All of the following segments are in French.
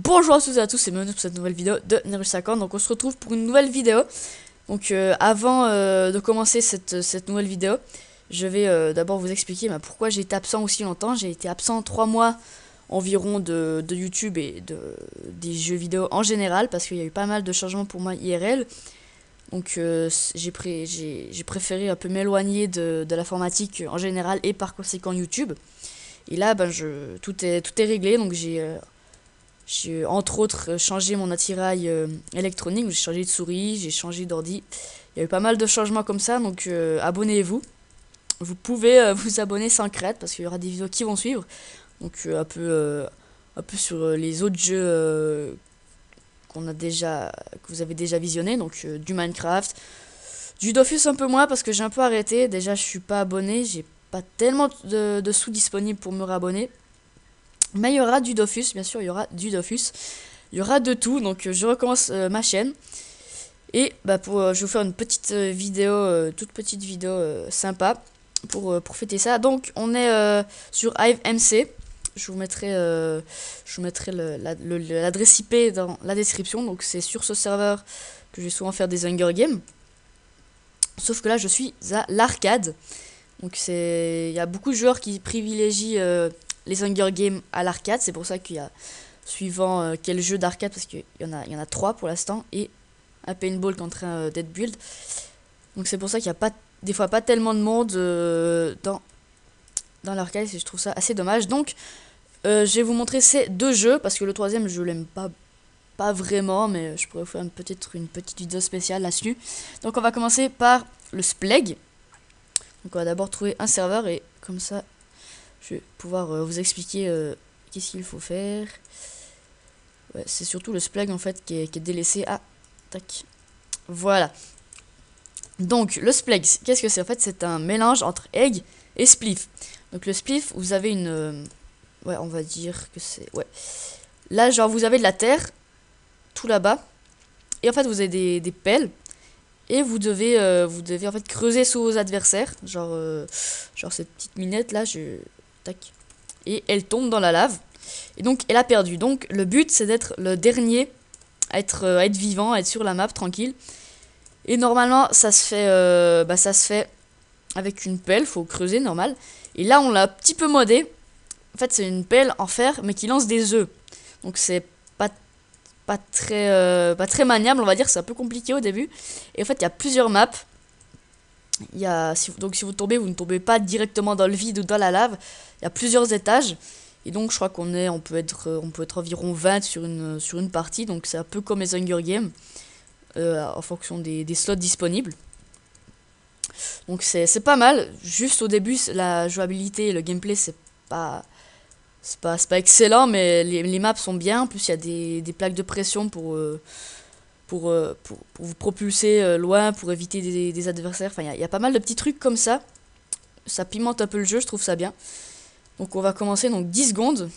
Bonjour à toutes et à tous, c'est bienvenue pour cette nouvelle vidéo de Neru50. Donc on se retrouve pour une nouvelle vidéo. Donc avant de commencer cette nouvelle vidéo, je vais d'abord vous expliquer pourquoi j'ai été absent aussi longtemps. J'ai été absent 3 mois environ de YouTube et des jeux vidéo en général, parce qu'il y a eu pas mal de changements pour moi IRL. Donc j'ai préféré un peu m'éloigner de l'informatique en général et par conséquent YouTube. Et là tout est réglé, donc j'ai entre autres changé mon attirail électronique, j'ai changé de souris, j'ai changé d'ordi. Il y a eu pas mal de changements comme ça, donc abonnez-vous. Vous pouvez vous abonner sans crainte parce qu'il y aura des vidéos qui vont suivre. Donc un peu sur les autres jeux que vous avez déjà visionné, donc du Minecraft, du Dofus un peu moins parce que j'ai un peu arrêté. Déjà je suis pas abonné, j'ai pas tellement de sous disponibles pour me réabonner. Mais il y aura du Dofus, bien sûr, il y aura du Dofus. Il y aura de tout, donc je recommence ma chaîne. Et je vais vous faire une petite vidéo, toute petite vidéo sympa pour fêter ça. Donc on est sur HiveMC. Je vous mettrai l'adresse IP dans la description. Donc c'est sur ce serveur que je vais souvent faire des Hunger Games. Sauf que là je suis à l'arcade. Donc il y a beaucoup de joueurs qui privilégient les Hunger Games à l'arcade. C'est pour ça qu'il y a, suivant quel jeu d'arcade, parce qu'il y en a 3 pour l'instant, et un paintball qui est en train d'être build. Donc c'est pour ça qu'il n'y a pas, des fois pas tellement de monde dans l'arcade, et je trouve ça assez dommage. Donc je vais vous montrer ces 2 jeux, parce que le troisième je l'aime pas vraiment, mais je pourrais vous faire peut-être une petite vidéo spéciale là-dessus. Donc on va commencer par le Spleg. Donc on va d'abord trouver un serveur, et comme ça je vais pouvoir vous expliquer qu'est-ce qu'il faut faire. Ouais, c'est surtout le Spleg en fait qui est délaissé. Ah, tac. Voilà. Donc le Spleg, qu'est-ce que c'est? En fait c'est un mélange entre egg et spliff. Donc le spliff, vous avez une... ouais, on va dire que c'est... ouais. Là genre vous avez de la terre, tout là-bas. Et en fait vous avez des pelles. Et vous devez en fait creuser sous vos adversaires. Genre cette petite minette là, tac. Et elle tombe dans la lave. Et donc elle a perdu. Donc le but c'est d'être le dernier à être vivant, à être sur la map tranquille. Et normalement ça se fait avec une pelle, faut creuser normal. Et là on l'a un petit peu modé. En fait c'est une pelle en fer mais qui lance des œufs. Donc c'est pas très maniable, on va dire, c'est un peu compliqué au début. Et en fait il y a plusieurs maps. Donc si vous tombez, vous ne tombez pas directement dans le vide ou dans la lave. Il y a plusieurs étages. Et donc je crois on peut être environ 20 sur une partie. Donc c'est un peu comme les Hunger Games, en fonction des slots disponibles. Donc c'est pas mal. Juste au début la jouabilité et le gameplay c'est pas excellent, mais les maps sont bien. En plus il y a des plaques de pression pour vous propulser loin, pour éviter des adversaires. Enfin il y a pas mal de petits trucs comme ça. Ça pimente un peu le jeu, je trouve ça bien. Donc on va commencer, donc 10 secondes.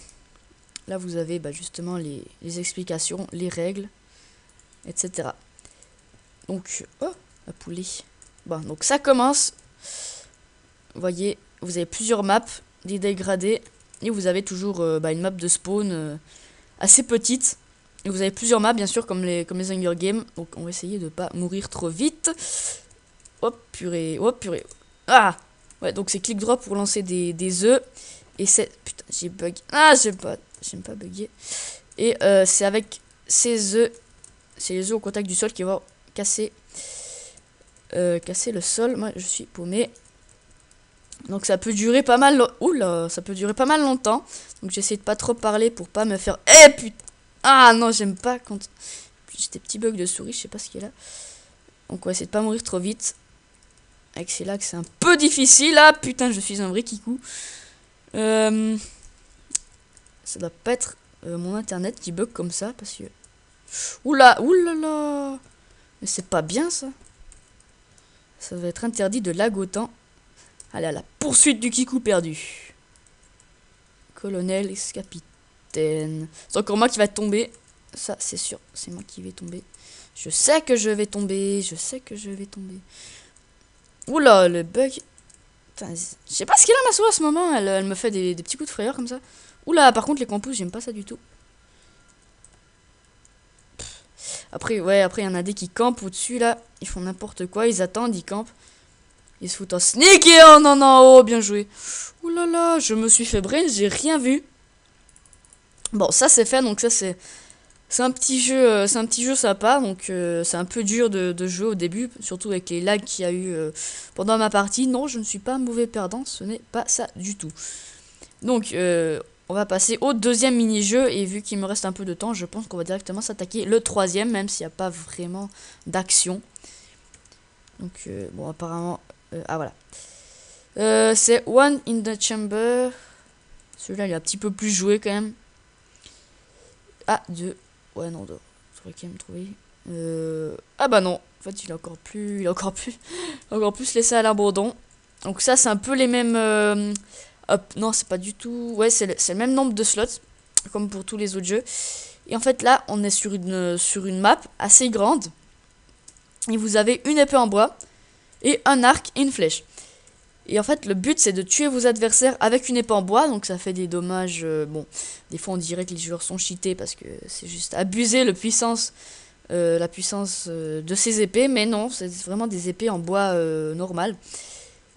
Là vous avez justement les explications, les règles, etc. Donc, oh, la poulet. Bon, donc ça commence. Vous voyez, vous avez plusieurs maps, des dégradés. Et vous avez toujours une map de spawn assez petite. Et vous avez plusieurs maps, bien sûr, comme les Hunger Games. Donc on va essayer de pas mourir trop vite. Hop, purée, hop, purée. Ah! Ouais, donc c'est clic droit pour lancer des œufs. Et c'est... putain, j'ai bug. Ah, j'aime pas bugger. Et c'est avec ces œufs... c'est les œufs au contact du sol qui vont casser le sol. Moi, je suis paumé. Donc ça peut durer pas mal... oula, ça peut durer pas mal longtemps. Donc j'essaie de pas trop parler pour pas me faire... eh, putain! Ah, non, j'aime pas quand... j'ai des petits bugs de souris, je sais pas ce qu'il y a là. Donc on va essayer de pas mourir trop vite. Avec c'est là que c'est un peu difficile. Ah, putain, je suis un vrai kikou. Ça doit pas être mon internet qui bug comme ça, parce que... oula, oulala. Mais c'est pas bien ça. Ça va être interdit de lag autant. Allez, à la poursuite du kikou perdu. Colonel ex-capitaine. C'est encore moi qui va tomber. Ça, c'est sûr. C'est moi qui vais tomber. Je sais que je vais tomber. Je sais que je vais tomber. Oula, le bug. Putain, je sais pas ce qu'il a ma souris à ce moment. Elle me fait des petits coups de frayeur comme ça. Oula, par contre, les campus, j'aime pas ça du tout. Après, ouais, après, il y en a des qui campent au-dessus, là. Ils font n'importe quoi, ils attendent, ils campent. Ils se foutent en sneak et oh non, non, oh, bien joué. Ouh là là, je me suis fait brain, j'ai rien vu. Bon, ça c'est fait, donc ça c'est... C'est un petit jeu sympa, donc c'est un peu dur de jouer au début, surtout avec les lags qu'il y a eu pendant ma partie. Non, je ne suis pas un mauvais perdant, ce n'est pas ça du tout. Donc, on va passer au deuxième mini-jeu, et vu qu'il me reste un peu de temps, je pense qu'on va directement s'attaquer le troisième, même s'il n'y a pas vraiment d'action. Donc, bon, apparemment... ah, voilà. C'est One in the Chamber. Celui-là, il est un petit peu plus joué, quand même. Ah, 2... Ouais, non, j'aurais quand même trouvé. Ah bah non, en fait, il est encore plus, encore plus laissé à l'abandon. Donc ça, c'est un peu les mêmes. Hop, non, c'est pas du tout. Ouais, c'est le même nombre de slots, comme pour tous les autres jeux. Et en fait, là, on est sur une map assez grande. Et vous avez une épée en bois et un arc et une flèche. Et en fait, le but, c'est de tuer vos adversaires avec une épée en bois. Donc, ça fait des dommages... bon, des fois, on dirait que les joueurs sont cheatés parce que c'est juste abuser la puissance de ces épées. Mais non, c'est vraiment des épées en bois normal.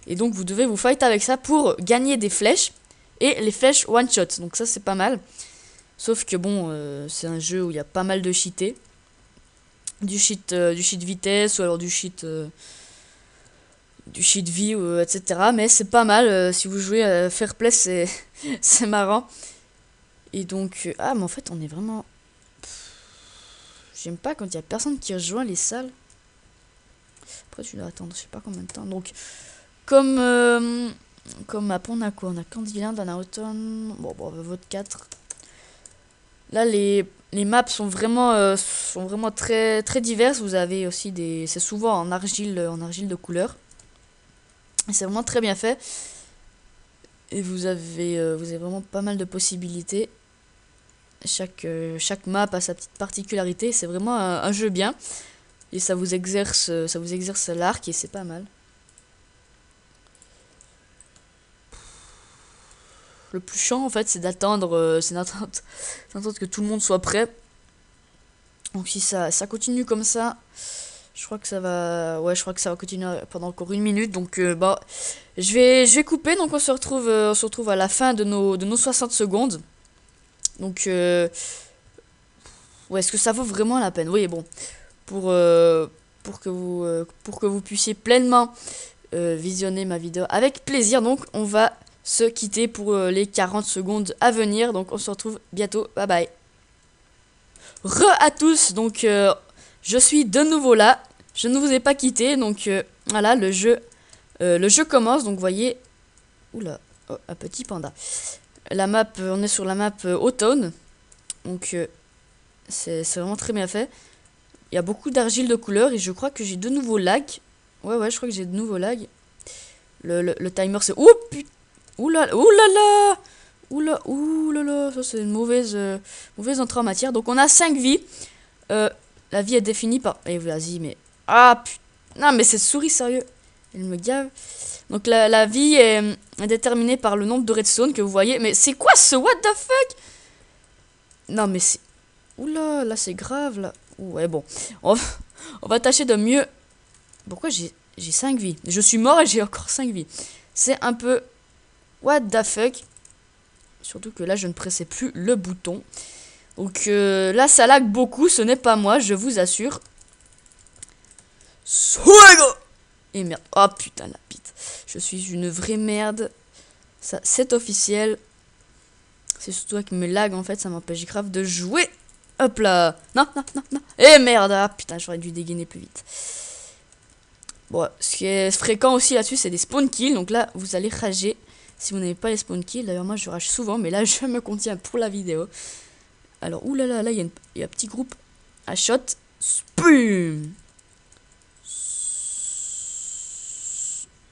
Et donc, vous devez vous fight avec ça pour gagner des flèches. Et les flèches one-shot. Donc, ça, c'est pas mal. Sauf que, bon, c'est un jeu où il y a pas mal de cheatés. Du cheat vitesse ou alors du cheat vie, etc. Mais c'est pas mal. Si vous jouez à Fair Play, c'est c'est marrant. Et donc... ah, mais en fait, on est vraiment... J'aime pas quand il y a personne qui rejoint les salles. Après, tu dois attendre, je sais pas combien de temps. Donc, comme map, on a quoi? On a Candyland, on a Autumn. Bon, on va vote 4. Là, les maps sont vraiment très, très diverses. Vous avez aussi des... C'est souvent en argile de couleur. C'est vraiment très bien fait. Et vous avez vraiment pas mal de possibilités. Chaque map a sa petite particularité. C'est vraiment un jeu bien. Et ça vous exerce l'arc et c'est pas mal. Le plus chiant en fait, c'est d'attendre que tout le monde soit prêt. Donc si ça continue comme ça, je crois que ça va... Ouais, je crois que ça va continuer pendant encore 1 minute. Donc, bah, je vais couper. Donc, on se retrouve à la fin de nos 60 secondes. Donc, ouais, est-ce que ça vaut vraiment la peine? Oui, bon. Pour que vous puissiez pleinement visionner ma vidéo avec plaisir. Donc, on va se quitter pour les 40 secondes à venir. Donc, on se retrouve bientôt. Bye bye. À tous. Donc, je suis de nouveau là. Je ne vous ai pas quitté. Donc, voilà, le jeu commence. Donc, vous voyez... Oula, oh, un petit panda. La map, on est sur la map Automne. Donc, c'est vraiment très bien fait. Il y a beaucoup d'argile de couleur. Et je crois que j'ai de nouveau lag. Ouais, je crois que j'ai de nouveau lag. Le timer, c'est... Oh, putain. Oula, oulala. Oula, ça c'est une mauvaise entrée en matière. Donc on a 5 vies. La vie est définie par... Eh vas-y, mais... Ah, putain. Non, mais cette souris, sérieux. Elle me gave. Donc la vie est déterminée par le nombre de redstone que vous voyez. Mais c'est quoi ce what the fuck? Non, mais c'est... Oula, là c'est grave, là. Ouais, bon. On va tâcher de mieux... Pourquoi j'ai 5 vies? Je suis mort et j'ai encore 5 vies. C'est un peu... What the fuck? Surtout que là, je ne pressais plus le bouton. Donc là, ça lag beaucoup. Ce n'est pas moi, je vous assure. Et merde. Oh putain, la bite. Je suis une vraie merde. Ça, c'est officiel. C'est surtout avec mes lags, en fait, ça m'empêche grave de jouer. Hop là. Non. Et merde. Ah putain, j'aurais dû dégainer plus vite. Bon, ce qui est fréquent aussi là-dessus, c'est des spawn kills. Donc là, vous allez rager. Si vous n'avez pas les spawn kills, d'ailleurs moi je rage souvent, mais là je me contiens pour la vidéo. Alors, oulala, là il y a un petit groupe à shot. Spum.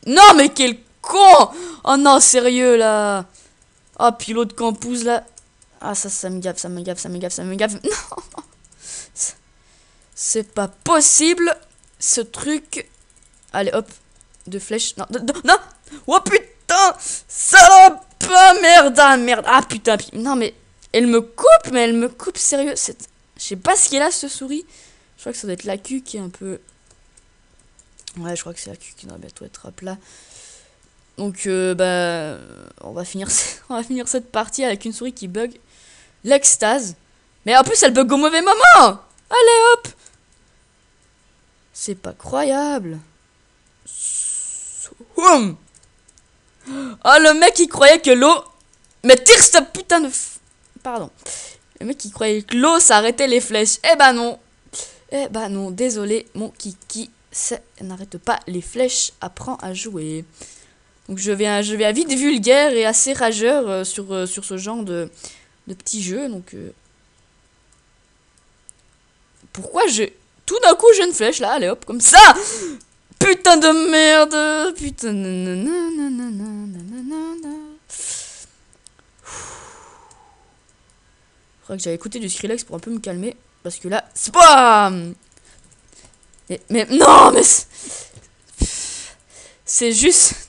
Non mais quel con. Oh non, sérieux là. Oh, puis l'autre campus là. Ah ça me gaffe. Non. C'est pas possible, ce truc. Allez hop. 2 flèches. Non. Oh putain. Salope. Merde. Ah putain. Non mais elle me coupe sérieux. Je sais pas ce qu'il a ce souris. crois que ça doit être la Q qui est un peu... Ouais, je crois que c'est la Q qui doit bientôt être à plat. Donc, bah... On va finir cette partie avec une souris qui bug. L'extase. Mais en plus, elle bug au mauvais moment. Allez, hop. C'est pas croyable. Oh, le mec, il croyait que l'eau... Mais tire cette putain de... Pardon. Le mec, il croyait que l'eau, ça arrêtait les flèches. Eh ben non. Eh ben non, désolé, mon kiki. Ça n'arrête pas les flèches. Apprends à jouer. Donc, je vais à vite vulgaire et assez rageur sur ce genre de petits jeux. Donc... Pourquoi j'ai... Tout d'un coup, j'ai une flèche, là. Allez, hop, comme ça. Putain de merde. Putain de... Je crois que j'avais écouté du Skrillex pour un peu me calmer. Parce que là... Spam. Mais non, mais... C'est juste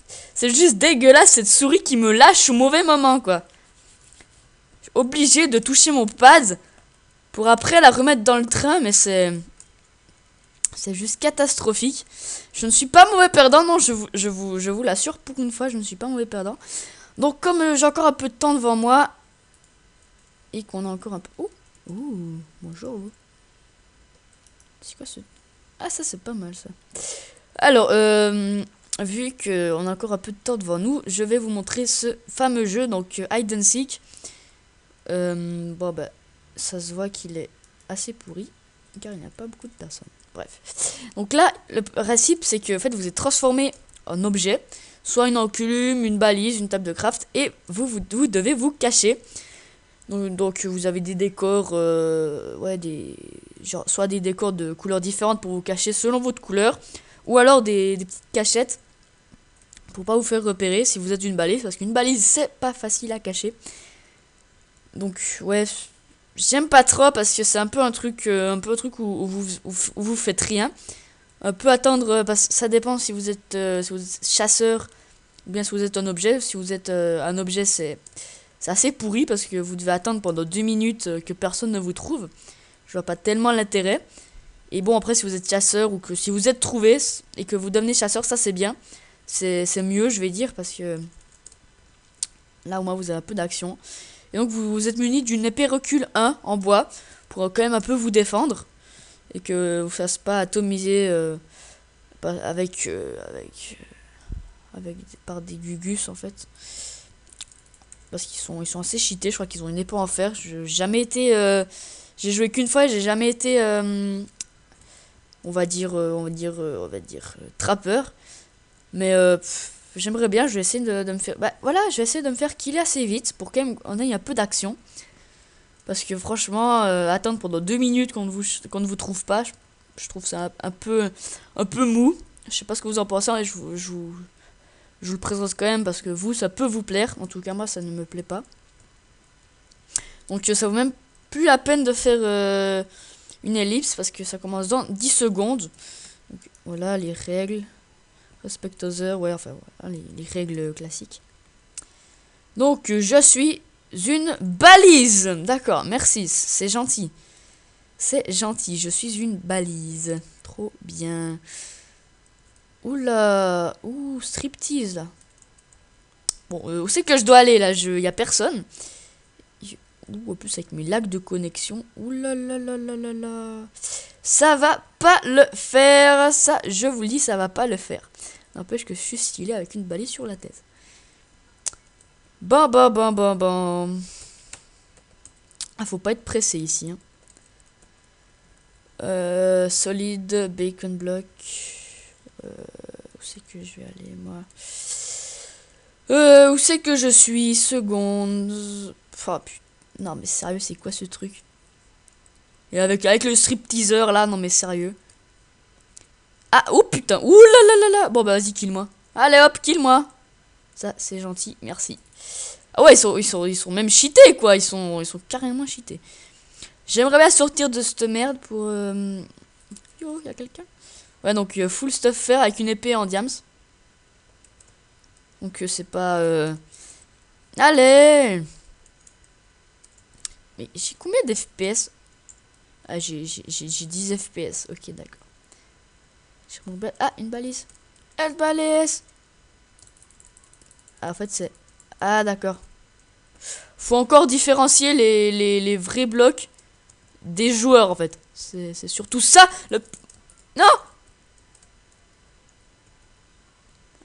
dégueulasse, cette souris qui me lâche au mauvais moment, quoi. Je suis obligé de toucher mon pad pour après la remettre dans le train, mais c'est juste catastrophique. Je ne suis pas mauvais perdant, non, je vous l'assure, pour une fois, je ne suis pas mauvais perdant. Donc, comme j'ai encore un peu de temps devant moi, et qu'on a encore un peu... Ouh, bonjour. C'est quoi ce... Ah, ça, c'est pas mal, ça. Alors, vu qu'on a encore un peu de temps devant nous, je vais vous montrer ce fameux jeu, donc Hide and Seek. Bon, bah, ça se voit qu'il est assez pourri, car il n'y a pas beaucoup de personnes. Bref. Donc là, le principe, c'est que en fait, vous êtes transformé en objet, soit une enclume, une balise, une table de craft, et vous devez vous cacher. Donc vous avez des décors, genre, soit des décors de couleurs différentes pour vous cacher selon votre couleur, ou alors des petites cachettes pour pas vous faire repérer si vous êtes une balise, parce qu'une balise c'est pas facile à cacher. Donc ouais, j'aime pas trop parce que c'est un peu un truc où vous faites rien. Un peu attendre, parce que ça dépend si vous êtes chasseur ou bien si vous êtes un objet. Si vous êtes un objet, c'est assez pourri parce que vous devez attendre pendant 2 minutes que personne ne vous trouve. Je vois pas tellement l'intérêt. Et bon, après, si vous êtes chasseur ou que si vous êtes trouvé et que vous devenez chasseur, ça c'est bien. C'est mieux, je vais dire, parce que là au moins vous avez un peu d'action. Et donc vous êtes muni d'une épée recul 1 en bois pour quand même un peu vous défendre. Et que vous ne fassiez pas atomiser par des gugus en fait. Parce qu'ils sont assez cheatés, je crois qu'ils ont une épée en fer. J'ai jamais été... j'ai joué qu'une fois et j'ai jamais été... on va dire trappeur. Mais j'aimerais bien, je vais essayer de me faire... Bah voilà, je vais essayer de me faire killer assez vite pour quand même qu'on ait un peu d'action. Parce que franchement, attendre pendant 2 minutes qu'on ne vous trouve pas, je trouve ça un peu mou. Je sais pas ce que vous en pensez, et je vous le présente quand même parce que vous, ça peut vous plaire. En tout cas, moi, ça ne me plaît pas. Donc ça vaut même plus la peine de faire une ellipse parce que ça commence dans 10 secondes. Donc, voilà les règles. Respect aux heures, ouais, enfin, voilà, les règles classiques. Donc, je suis une balise. D'accord, merci, c'est gentil. C'est gentil, je suis une balise. Trop bien. Oula, ouh, striptease, là. Bon, où c'est que je dois aller, là? Y a personne. Ouh, en plus, avec mes lags de connexion. Oula là là là là là. Ça va pas le faire. Ça, je vous le dis, ça va pas le faire. N'empêche que je suis stylé avec une balise sur la tête. Bon. Ah, faut pas être pressé ici. Hein. Solide, bacon block. Où c'est que je vais aller, moi? Où c'est que je suis? Seconde. Enfin, putain. Non, mais sérieux, c'est quoi ce truc? Et avec le stripteaser, là, non, mais sérieux. Ah, oh putain, ouh là là là là. Bon, bah, vas-y, kill-moi. Allez, hop, kill-moi. Ça, c'est gentil, merci. Ah ouais, ils sont même cheatés, quoi. Ils sont carrément cheatés. J'aimerais bien sortir de cette merde pour... Yo, y'a quelqu'un? Ouais, donc full stuff faire avec une épée en diams. Donc c'est pas... Allez! Mais j'ai combien d'FPS? Ah, j'ai 10 FPS. Ok, d'accord. Ah, une balise. Une balise. Ah, en fait, c'est... Ah, d'accord. Faut encore différencier les vrais blocs des joueurs, en fait. C'est surtout ça, le... Non!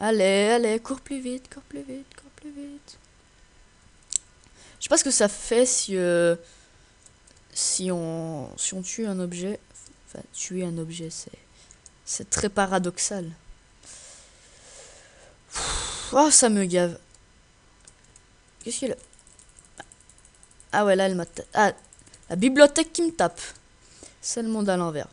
Allez, allez, cours plus vite, cours plus vite, cours plus vite. Je sais pas ce que ça fait si on tue un objet. Enfin, tuer un objet, c'est très paradoxal. Oh, ça me gave. Qu'est-ce qu'il a? Ah ouais, là, elle m'a... Ah, la bibliothèque qui me tape. C'est le monde à l'envers.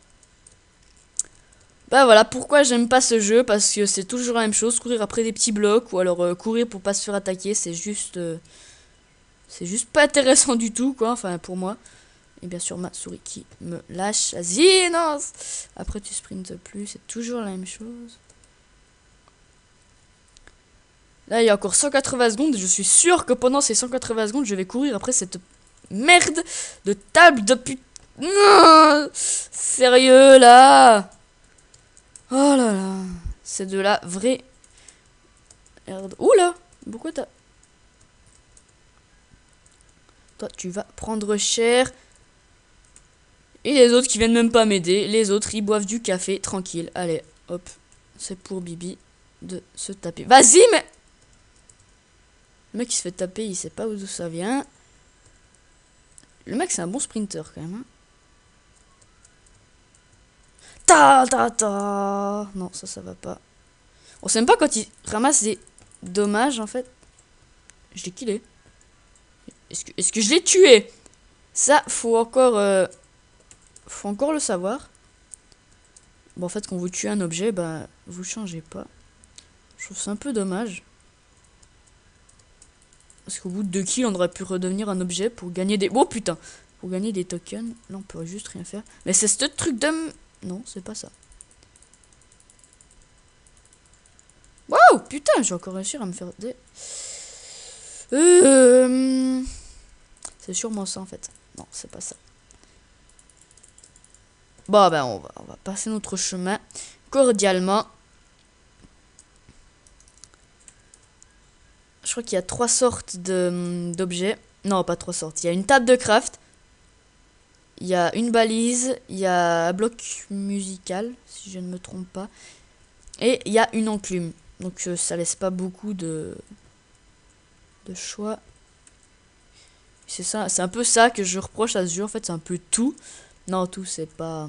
Bah voilà, pourquoi j'aime pas ce jeu, parce que c'est toujours la même chose, courir après des petits blocs, ou alors courir pour pas se faire attaquer, c'est juste pas intéressant du tout, quoi, enfin pour moi. Et bien sûr ma souris qui me lâche, vas-y, non. Après tu sprintes plus, c'est toujours la même chose. Là il y a encore 180 secondes, et je suis sûr que pendant ces 180 secondes, je vais courir après cette merde de table de putain. Sérieux là? Oh là là, c'est de la vraie merde. Oula, pourquoi t'as... Toi, tu vas prendre cher. Et les autres qui viennent même pas m'aider. Les autres, ils boivent du café, tranquille. Allez, hop. C'est pour Bibi de se taper. Vas-y, mais... Le mec, il se fait taper, il sait pas d'où ça vient. Le mec, c'est un bon sprinter, quand même. Hein. Ta. Non, ça va pas. On sait même pas quand il ramasse des dommages, en fait. Je l'ai killé. Est-ce que je l'ai tué? Ça, faut encore le savoir. Bon, en fait, quand vous tuez un objet, bah, vous changez pas. Je trouve ça un peu dommage. Parce qu'au bout de 2 kills, on aurait pu redevenir un objet pour gagner des... Oh putain! Pour gagner des tokens. Là, on peut juste rien faire. Mais c'est ce truc de... Non, c'est pas ça. Waouh! Putain, j'ai encore réussi à me faire des... C'est sûrement ça, en fait. Non, c'est pas ça. Bon, ben, on va passer notre chemin cordialement. Je crois qu'il y a 3 sortes d'objets. Non, pas 3 sortes. Il y a une table de craft. Il y a une balise. Il y a un bloc musical, si je ne me trompe pas. Et il y a une enclume. Donc ça laisse pas beaucoup de choix. C'est ça, c'est un peu ça que je reproche à ce jeu. En fait, c'est un peu tout. Non, tout, c'est pas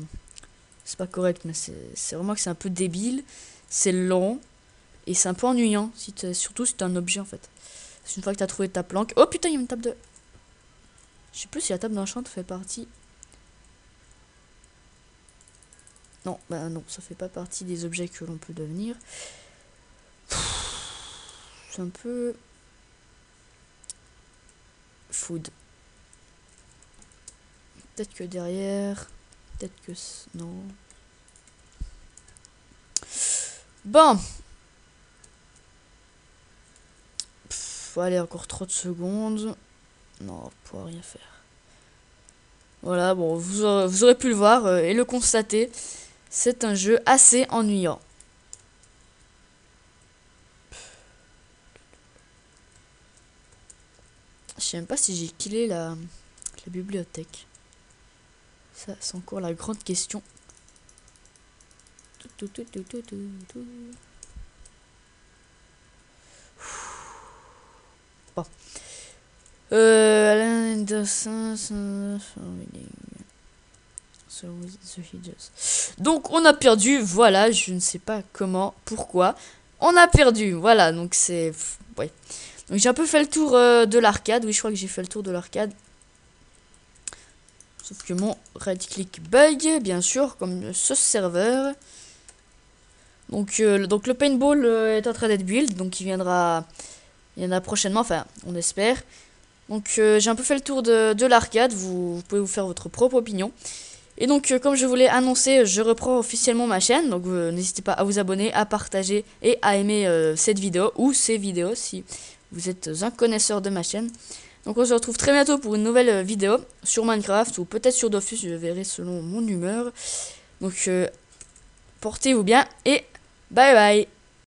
correct, mais c'est vraiment que c'est un peu débile. C'est long. Et c'est un peu ennuyant, surtout si t'as un objet en fait. C'est une fois que t'as trouvé ta planque. Oh putain, il y a une table de... Je sais plus si la table d'enchant fait partie. Non, bah non, ça fait pas partie des objets que l'on peut devenir. C'est un peu... Food. Peut-être que derrière... Peut-être que... Non. Bon. Allez, encore 30 secondes. Non, on pourra rien faire. Voilà, bon, vous aurez pu le voir et le constater. C'est un jeu assez ennuyant. Je sais même pas si j'ai killé la bibliothèque. Ça, c'est encore la grande question. Bon. Donc on a perdu, voilà, je ne sais pas comment, pourquoi. On a perdu, voilà, donc c'est... Ouais. Donc j'ai un peu fait le tour de l'arcade, oui je crois que j'ai fait le tour de l'arcade. Sauf que mon right-click bug, bien sûr, comme ce serveur. Donc le paintball est en train d'être build, donc il viendra prochainement, enfin on espère. Donc j'ai un peu fait le tour de l'arcade, vous pouvez vous faire votre propre opinion. Et donc comme je vous l'ai annoncé, je reprends officiellement ma chaîne, donc n'hésitez pas à vous abonner, à partager et à aimer cette vidéo ou ces vidéos si vous êtes un connaisseur de ma chaîne. Donc on se retrouve très bientôt pour une nouvelle vidéo sur Minecraft ou peut-être sur Dofus, je verrai selon mon humeur. Donc portez-vous bien et bye bye.